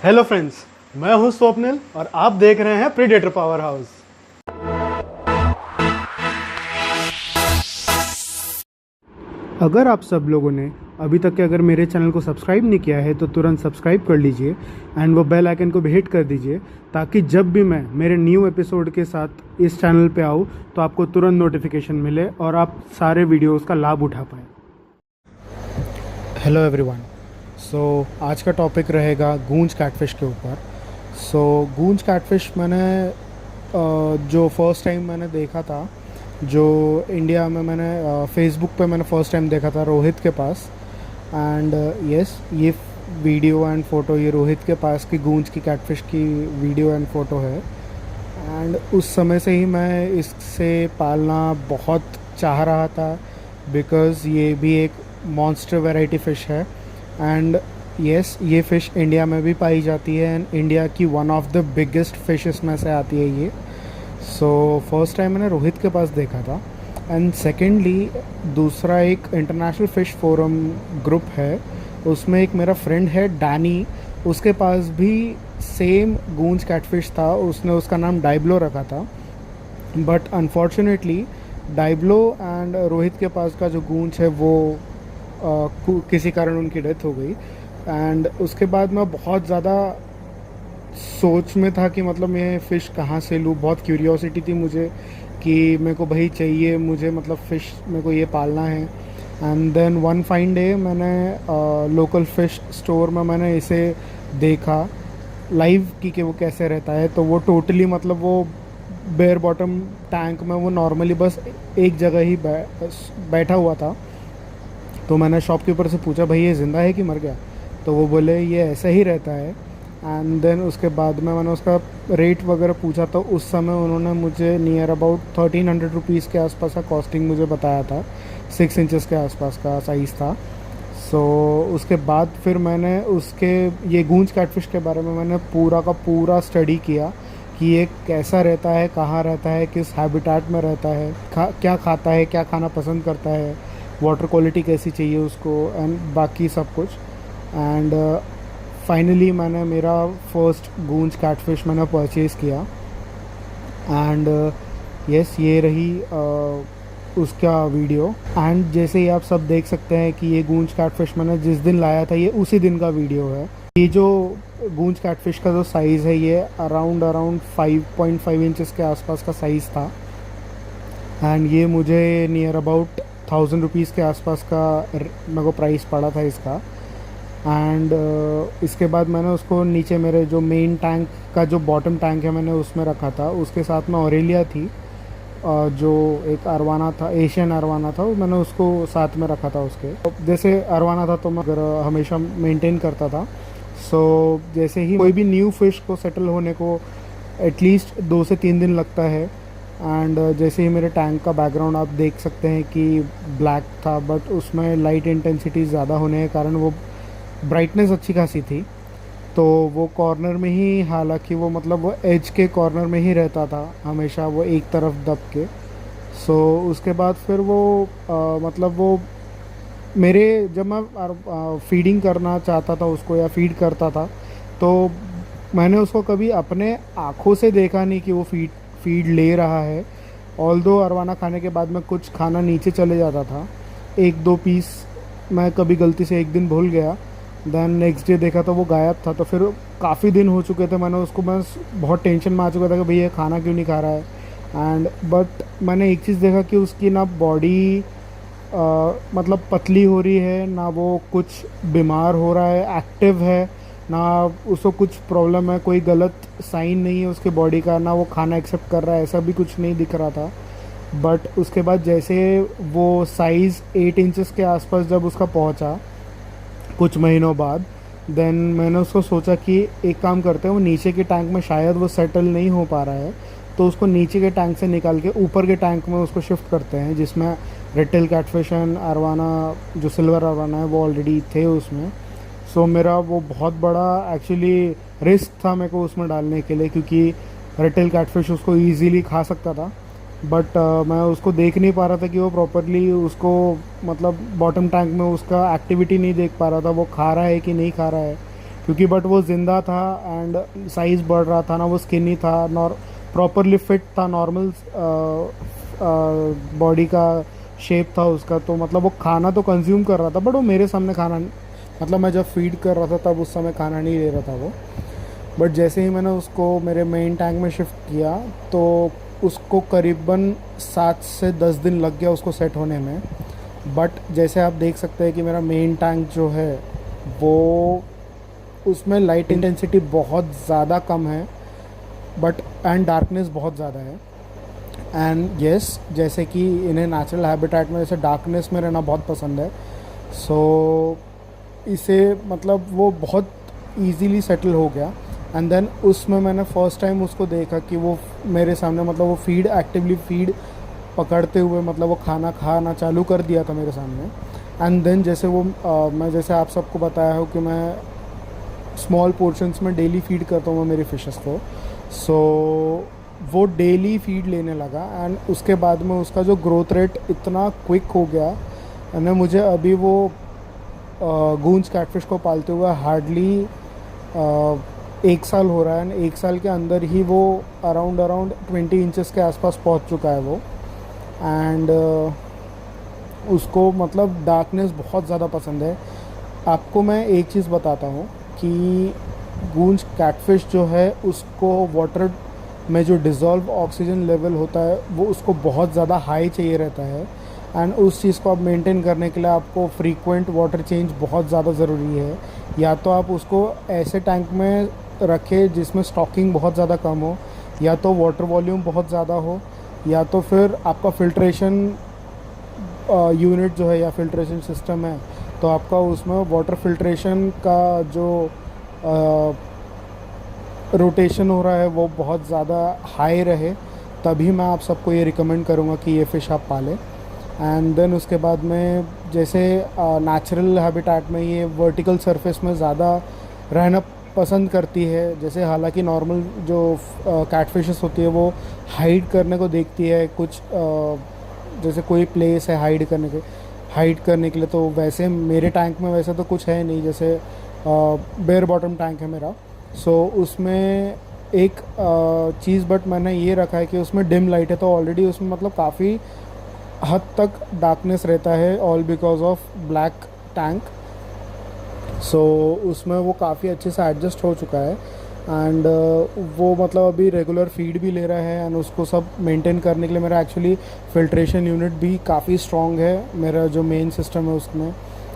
Hello friends, मैं हूं स्वप्निल और आप देख रहे हैं प्रीडेटर पावर हाउस। अगर आप सब लोगों ने अभी तक के अगर मेरे चैनल को सब्सक्राइब नहीं किया है तो तुरंत सब्सक्राइब कर लीजिए एंड वो बेल आइकन को भी हिट कर दीजिए ताकि जब भी मैं मेरे न्यू एपिसोड के साथ इस चैनल पे आऊँ तो आपको तुरंत नोटिफिकेशन मिले और आप सारे वीडियोस का लाभ उठा पाएँ। हेलो एवरीवन, सो आज का टॉपिक रहेगा गूंज कैटफिश के ऊपर। गूंज कैटफिश मैंने जो फर्स्ट टाइम मैंने देखा था, जो इंडिया में मैंने फेसबुक पे मैंने फ़र्स्ट टाइम देखा था रोहित के पास। एंड यस, ये वीडियो एंड फ़ोटो ये रोहित के पास की गूंज की कैटफिश की वीडियो एंड फ़ोटो है। एंड उस समय से ही मैं इससे पालना बहुत चाह रहा था बिकॉज़ ये भी एक मॉन्स्टर वैरायटी फ़िश है। एंड यस, ये फ़िश इंडिया में भी पाई जाती है एंड इंडिया की one of the biggest fishes में से आती है ये। फर्स्ट टाइम मैंने रोहित के पास देखा था। एंड सेकेंडली दूसरा एक इंटरनेशनल फ़िश फोरम ग्रुप है, उसमें एक मेरा फ्रेंड है डैनी, उसके पास भी सेम गूंज कैटफिश था। उसने उसका नाम डाइब्लो रखा था, बट अनफॉर्चुनेटली डाइब्लो एंड रोहित के पास का जो गूंज है वो किसी कारण उनकी डेथ हो गई। एंड उसके बाद मैं बहुत ज़्यादा सोच में था कि मतलब मैं फ़िश कहाँ से लूँ। बहुत क्यूरियोसिटी थी मुझे कि मेरे को भाई चाहिए, मुझे मतलब फ़िश मेरे को ये पालना है। And then one fine day मैंने लोकल फ़िश स्टोर में मैंने इसे देखा लाइव कि वो कैसे रहता है। तो वो टोटली मतलब वो बेयर बॉटम टैंक में वो नॉर्मली बस एक जगह ही बैठा हुआ था। तो मैंने शॉपकीपर से पूछा, भाई ये ज़िंदा है कि मर गया? तो वो बोले ये ऐसे ही रहता है। एंड देन उसके बाद में मैंने उसका रेट वगैरह पूछा तो उस समय उन्होंने मुझे नियर अबाउट 1300 रुपीज़ के आसपास का कॉस्टिंग मुझे बताया था। 6 इंचेस के आसपास का साइज़ था। उसके बाद फिर मैंने उसके ये गूंज कैटफिश के बारे में मैंने पूरा का पूरा स्टडी किया कि ये कैसा रहता है, कहाँ रहता है, किस हैबिटेट में रहता है, क्या खाता है, क्या खाना पसंद करता है, वाटर क्वालिटी कैसी चाहिए उसको एंड बाकी सब कुछ। एंड फाइनली मैंने मेरा फर्स्ट गूंज कैटफिश मैंने परचेज़ किया। एंड यस, ये रही उसका वीडियो। एंड जैसे ही आप सब देख सकते हैं कि ये गूंज कैटफिश मैंने जिस दिन लाया था ये उसी दिन का वीडियो है। ये जो गूंज कैटफिश का जो साइज़ है ये अराउंड 5.5 इंचेस के आसपास का साइज़ था। एंड ये मुझे नियर अबाउट 1000 रुपीज़ के आसपास का मेरे को प्राइस पड़ा था इसका। एंड इसके बाद मैंने उसको नीचे मेरे जो मेन टैंक का जो बॉटम टैंक है मैंने उसमें रखा था। उसके साथ में ऑरेलिया थी, जो एक अरवाना था, एशियन अरवाना था, मैंने उसको साथ में रखा था। उसके जैसे अरवाना था तो मैं हमेशा मेंटेन करता था। जैसे ही कोई भी न्यू फ़िश को सेटल होने को एटलीस्ट 2 से 3 दिन लगता है। एंड जैसे ही मेरे टैंक का बैकग्राउंड आप देख सकते हैं कि ब्लैक था, बट उसमें लाइट इंटेंसिटी ज़्यादा होने के कारण वो ब्राइटनेस अच्छी खासी थी। तो वो कॉर्नर में ही, हालांकि वो मतलब वो एज के कॉर्नर में ही रहता था हमेशा, वो एक तरफ दब के। उसके बाद फिर वो मतलब वो मेरे जब मैं फीडिंग करना चाहता था उसको या फीड करता था तो मैंने उसको कभी अपने आँखों से देखा नहीं कि वो फीड ले रहा है। ऑल्दो अरवाना खाने के बाद में कुछ खाना नीचे चले जाता था, 1-2 पीस मैं कभी गलती से एक दिन भूल गया। देन नेक्स्ट डे देखा तो वो गायब था। तो फिर काफ़ी दिन हो चुके थे, मैंने उसको बस बहुत टेंशन में आ चुका था कि भैया खाना क्यों नहीं खा रहा है। एंड बट मैंने एक चीज़ देखा कि उसकी ना बॉडी मतलब पतली हो रही है, ना वो कुछ बीमार हो रहा है, एक्टिव है, ना उसको कुछ प्रॉब्लम है, कोई गलत साइन नहीं है उसके बॉडी का, ना वो खाना एक्सेप्ट कर रहा है, ऐसा भी कुछ नहीं दिख रहा था। बट उसके बाद जैसे वो साइज़ 8 इंचेस के आसपास जब उसका पहुंचा कुछ महीनों बाद, देन मैंने उसको सोचा कि एक काम करते हैं, वो नीचे के टैंक में शायद वो सेटल नहीं हो पा रहा है तो उसको नीचे के टैंक से निकाल के ऊपर के टैंक में उसको शिफ्ट करते हैं, जिसमें red tell catfish and arowana, जो सिल्वर अरवाना है, वो ऑलरेडी थे उसमें। मेरा वो बहुत बड़ा एक्चुअली रिस्क था मेरे को उसमें डालने के लिए, क्योंकि रेड टेल कैटफिश उसको ईजीली खा सकता था। बट मैं उसको देख नहीं पा रहा था कि वो प्रॉपरली उसको मतलब बॉटम टैंक में उसका एक्टिविटी नहीं देख पा रहा था, वो खा रहा है कि नहीं खा रहा है। क्योंकि बट वो ज़िंदा था एंड साइज़ बढ़ रहा था ना, वो स्किनी था, नॉर प्रॉपरली फिट था, नॉर्मल बॉडी का शेप था उसका। तो मतलब वो खाना तो कंज्यूम कर रहा था, बट वो मेरे सामने खाना, मतलब मैं जब फीड कर रहा था तब उस समय खाना नहीं ले रहा था वो। बट जैसे ही मैंने उसको मेरे मेन टैंक में शिफ्ट किया, तो उसको करीबन 7 से 10 दिन लग गया उसको सेट होने में। बट जैसे आप देख सकते हैं कि मेरा मेन टैंक जो है वो, उसमें लाइट इंटेंसिटी बहुत ज़्यादा कम है, बट एंड डार्कनेस बहुत ज़्यादा है। एंड यस, जैसे कि इन्हें नेचुरल हैबिटेट में जैसे डार्कनेस में रहना बहुत पसंद है, सो इसे मतलब वो बहुत इजीली सेटल हो गया। एंड देन उसमें मैंने फ़र्स्ट टाइम उसको देखा कि वो मेरे सामने, मतलब वो फीड एक्टिवली फीड पकड़ते हुए, मतलब वो खाना खाना चालू कर दिया था मेरे सामने। एंड देन जैसे वो मैं जैसे आप सबको बताया हो कि मैं स्मॉल पोर्शंस में डेली फीड करता हूँ मैं मेरी फ़िशेस को। सो वो डेली फीड लेने लगा एंड उसके बाद में उसका जो ग्रोथ रेट इतना क्विक हो गया ना। मुझे अभी वो गूंज कैटफिश को पालते हुए हार्डली 1 साल हो रहा है, एंड 1 साल के अंदर ही वो अराउंड 20 इंचेस के आसपास पहुंच चुका है वो। एंड उसको मतलब डार्कनेस बहुत ज़्यादा पसंद है। आपको मैं एक चीज़ बताता हूँ कि गूंज कैटफिश जो है उसको वाटर में जो डिज़ोल्व ऑक्सीजन लेवल होता है वो उसको बहुत ज़्यादा हाई चाहिए रहता है। एंड उस चीज़ को आप मेंटेन करने के लिए आपको फ्रीक्वेंट वाटर चेंज बहुत ज़्यादा ज़रूरी है। या तो आप उसको ऐसे टैंक में रखें जिसमें स्टॉकिंग बहुत ज़्यादा कम हो, या तो वाटर वॉल्यूम बहुत ज़्यादा हो, या तो फिर आपका फ़िल्ट्रेशन यूनिट जो है या फिल्ट्रेशन सिस्टम है, तो आपका उसमें वाटर फिल्ट्रेशन का जो रोटेशन हो रहा है वो बहुत ज़्यादा हाई रहे। तभी मैं आप सबको ये रिकमेंड करूँगा कि ये फ़िश आप पालें। एंड देन उसके बाद में जैसे नेचुरल हैबिटेट में ये वर्टिकल सरफेस में ज़्यादा रहना पसंद करती है। जैसे हालांकि नॉर्मल जो कैटफिशेस होती है वो हाइड करने को देखती है कुछ, जैसे कोई प्लेस है हाइड करने के लिए, तो वैसे मेरे टैंक में वैसे तो कुछ है नहीं। जैसे बेयर बॉटम टैंक है मेरा, सो उसमें एक चीज़ बट मैंने ये रखा है कि उसमें डिम लाइट है, तो ऑलरेडी उसमें मतलब काफ़ी हद तक डार्कनेस रहता है, all because of black tank. So उसमें वो काफ़ी अच्छे से एडजस्ट हो चुका है। एंड वो मतलब अभी रेगुलर फीड भी ले रहा है, एंड उसको सब मेंटेन करने के लिए मेरा एक्चुअली फ़िल्ट्रेशन यूनिट भी काफ़ी स्ट्रॉन्ग है, मेरा जो मेन सिस्टम है उसमें।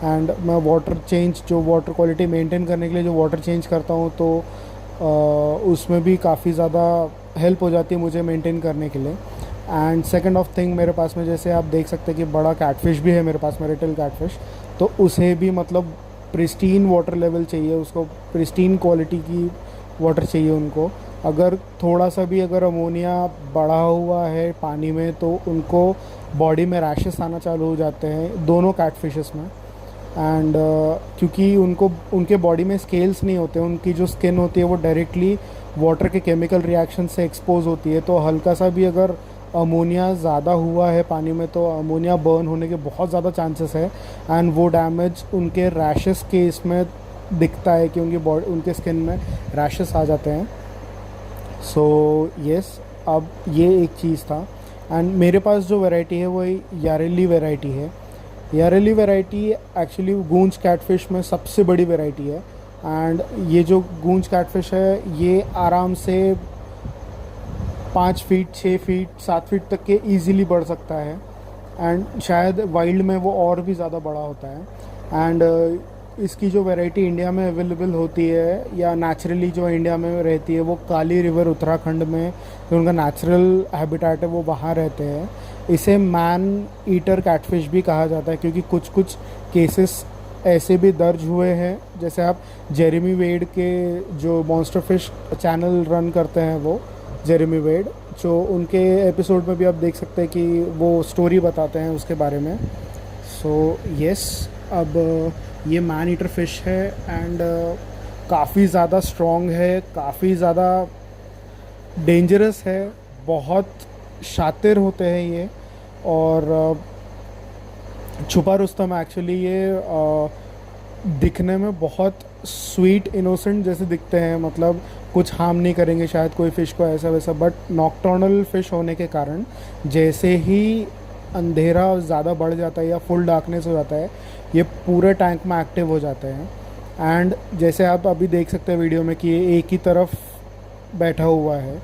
एंड मैं वाटर चेंज, जो वाटर क्वालिटी मेंटेन करने के लिए जो वाटर चेंज करता हूँ, तो उसमें भी काफ़ी ज़्यादा हेल्प हो जाती है मुझे मेंटेन करने के लिए। एंड सेकंड ऑफ थिंग, मेरे पास में जैसे आप देख सकते हैं कि बड़ा कैटफिश भी है मेरे पास में, रिटेल कैटफिश, तो उसे भी मतलब प्रिस्टीन वाटर लेवल चाहिए उसको, प्रिस्टीन क्वालिटी की वाटर चाहिए उनको। अगर थोड़ा सा भी अगर अमोनिया बढ़ा हुआ है पानी में तो उनको बॉडी में रैशेस आना चालू हो जाते हैं, दोनों कैटफिशेस में। एंड क्योंकि उनको उनके बॉडी में स्केल्स नहीं होते, उनकी जो स्किन होती है वो डायरेक्टली वाटर के केमिकल रिएक्शन से एक्सपोज होती है, तो हल्का सा भी अगर अमोनिया ज़्यादा हुआ है पानी में तो अमोनिया बर्न होने के बहुत ज़्यादा चांसेस है। एंड वो डैमेज उनके रैशेस के इसमें दिखता है कि उनकी बॉडी, उनके स्किन में रैशेस आ जाते हैं। सो यस, अब ये एक चीज़ था। एंड मेरे पास जो वैरायटी है वो यारेली वैरायटी है। यारेली वैरायटी एक्चुअली गूंज कैटफिश में सबसे बड़ी वैरायटी है। एंड ये जो गूंज कैटफिश है ये आराम से 5 फीट 6 फीट 7 फीट तक के इजीली बढ़ सकता है। एंड शायद वाइल्ड में वो और भी ज़्यादा बड़ा होता है। एंड इसकी जो वैरायटी इंडिया में अवेलेबल होती है या नेचुरली जो इंडिया में रहती है वो काली रिवर उत्तराखंड में, जो उनका नेचुरल हैबिटेट है वो वहाँ रहते हैं। इसे मैन ईटर कैटफिश भी कहा जाता है, क्योंकि कुछ कुछ केसेस ऐसे भी दर्ज हुए हैं। जैसे आप जेरेमी वेड के जो मॉन्स्टर फिश चैनल रन करते हैं वो जेरेमी वेड, जो उनके एपिसोड में भी आप देख सकते हैं कि वो स्टोरी बताते हैं उसके बारे में। सो यस, अब ये मैन ईटर फिश है एंड काफ़ी ज़्यादा स्ट्रॉन्ग है, काफ़ी ज़्यादा डेंजरस है, बहुत शातिर होते हैं ये। और छुपा रुस्तम एक्चुअली ये दिखने में बहुत स्वीट इनोसेंट जैसे दिखते हैं, मतलब कुछ हार्म नहीं करेंगे शायद कोई फ़िश को ऐसा वैसा, बट नॉकटर्नल फ़िश होने के कारण जैसे ही अंधेरा ज़्यादा बढ़ जाता है या फुल डार्कनेस हो जाता है, ये पूरे टैंक में एक्टिव हो जाते हैं। एंड जैसे आप अभी देख सकते हैं वीडियो में कि ये एक ही तरफ बैठा हुआ है,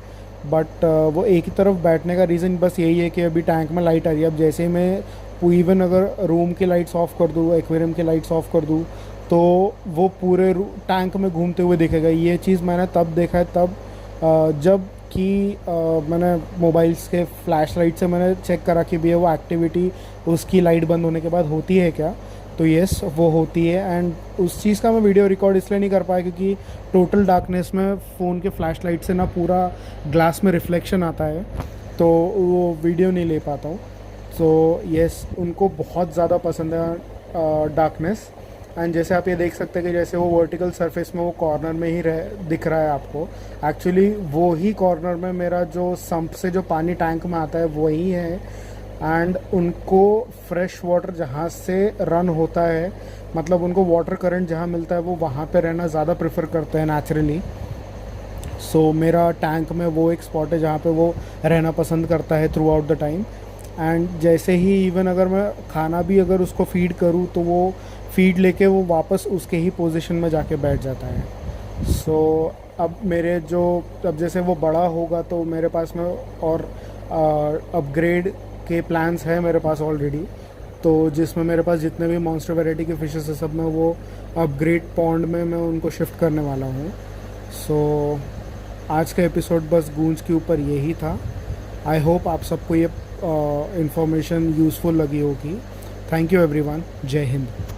बट वो एक ही तरफ बैठने का रीज़न बस यही है कि अभी टैंक में लाइट आ रही है। अब जैसे ही मैं इवन अगर रूम की लाइट्स ऑफ कर दूँ, एक्वेरियम की लाइट्स ऑफ कर दूँ, तो वो पूरे टैंक में घूमते हुए दिखेगा। ये चीज़ मैंने तब देखा है, तब जब कि मैंने मोबाइल्स के फ्लैश लाइट से मैंने चेक करा कि भैया वो एक्टिविटी उसकी लाइट बंद होने के बाद होती है क्या। तो येस, वो होती है। एंड उस चीज़ का मैं वीडियो रिकॉर्ड इसलिए नहीं कर पाया क्योंकि टोटल डार्कनेस में फ़ोन के फ्लैश लाइट से ना पूरा ग्लास में रिफ्लेक्शन आता है, तो वो वीडियो नहीं ले पाता हूँ। सो येस, उनको बहुत ज़्यादा पसंद है डार्कनेस। एंड जैसे आप ये देख सकते हैं कि जैसे वो वर्टिकल सरफेस में वो कॉर्नर में ही दिख रहा है आपको, एक्चुअली वो ही कॉर्नर में मेरा जो सम्प से जो पानी टैंक में आता है वही है। एंड उनको फ्रेश वाटर जहाँ से रन होता है, मतलब उनको वाटर करंट जहाँ मिलता है वो वहाँ पे रहना ज़्यादा प्रेफर करते हैं नेचुरली। सो मेरा टैंक में वो एक स्पॉट है जहाँ पे वो रहना पसंद करता है through out the time. And जैसे ही इवन अगर मैं खाना भी अगर उसको फीड करूँ तो वो फीड लेके वो वापस उसके ही पोजीशन में जाके बैठ जाता है। सो अब मेरे जो अब जैसे वो बड़ा होगा तो मेरे पास में और अपग्रेड के प्लान्स हैं मेरे पास ऑलरेडी, तो जिसमें मेरे पास जितने भी मॉन्स्टर वैरायटी के फिशेस हैं सब में वो अपग्रेड पॉन्ड में मैं उनको शिफ्ट करने वाला हूँ। सो आज का एपिसोड बस गूंज के ऊपर यही था। आई होप आप सबको ये इंफॉर्मेशन यूज़फुल लगी होगी। Thank you everyone. जय हिंद।